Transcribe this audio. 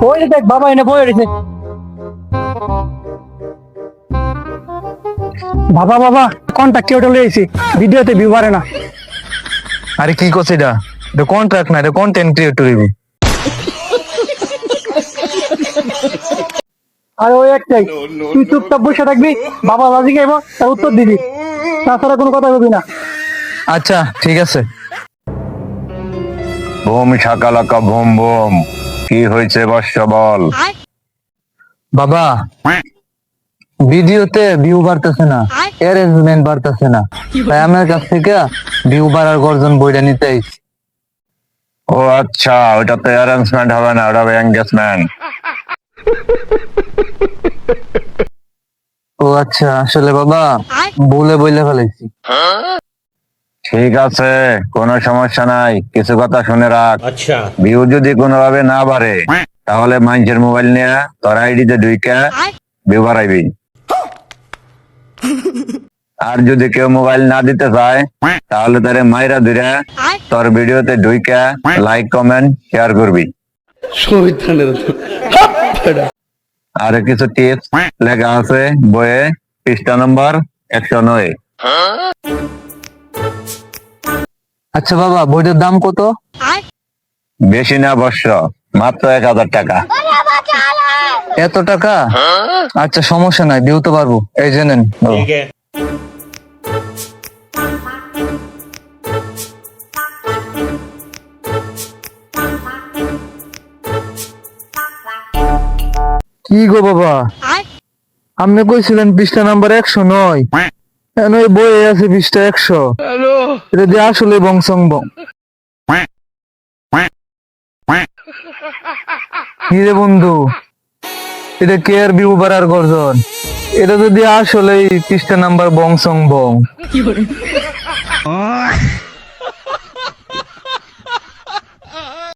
ওই দেখ বাবা এনে বই রয়েছে। বাবা বাবা কন্টাক্ট কেউ লইছি, ভিডিওতে ভিউ বাড়ে না। আরে কি করছে এটা? এটা কন্ট্রাক্ট না, এটা কন্টেন্ট ক্রিয়েটর হইবি। আর ওই একটাই, তুই চুপচাপ বসে থাকবি, বাবা বাজি গাইব তার উত্তর দিবি, তাছাড়া কোনো কথা বলবি না। আচ্ছা ঠিক আছে। বুম শাকালাকা বুম বুম, কি হয়েছে বর্ষ বল। বাবা ভিডিওতে ভিউ বাড়তেছে না, অ্যারেঞ্জমেন্ট বাড়তেছে না, তাই আমার কাছ থেকে ভিউ বাড়ার গর্জন বইটা নিতে আইছি। ও আচ্ছা, ওটা তো অ্যারেঞ্জমেন্ট হবে না, ওটা হবে এঙ্গেজমেন্ট। ও আচ্ছা, আসলে বাবা বলে বইলে ফেলাইছি। ঠিক আছে, কোনো সমস্যা নাই, কিছু কথা শুনে রাখ। अच्छा ভিউ যদি কোনোভাবে না বাড়ে তাহলে মানুষের মোবাইল নিয়ে তোর আইডিতে ঢুইকা ভিউ বাড়াইবি। আর যদি কেউ মোবাইল না দিতে চায় তাহলে তারে মাইরা ধরে তোর ভিডিওতে ঢুইকা লাইক কমেন্ট শেয়ার করবি। আর কিছু টিপস লেখা আছে বইয়ে, পৃষ্ঠা নম্বর 109। আচ্ছা বাবা, বইটার দাম কত? বেশি না অবশ্য, মাত্র 1000 টাকা। এত টাকা? আচ্ছা সমস্যা নাই, ভিউ তো পারবো, এই যে নেন বাবা। ठीक है কি গো বাবা, আপনি কইছিলেন পৃষ্ঠা নাম্বার 109, এখন ওই বইয়ে আছে পৃষ্ঠা 100। এটা দিয়ে আসলে বংশং বং। কি রে বন্ধু, এটা কে আর ভিউ বাড়ার গর্জন? এটা যদি আসলে পৃষ্ঠা নাম্বার বংশং বং।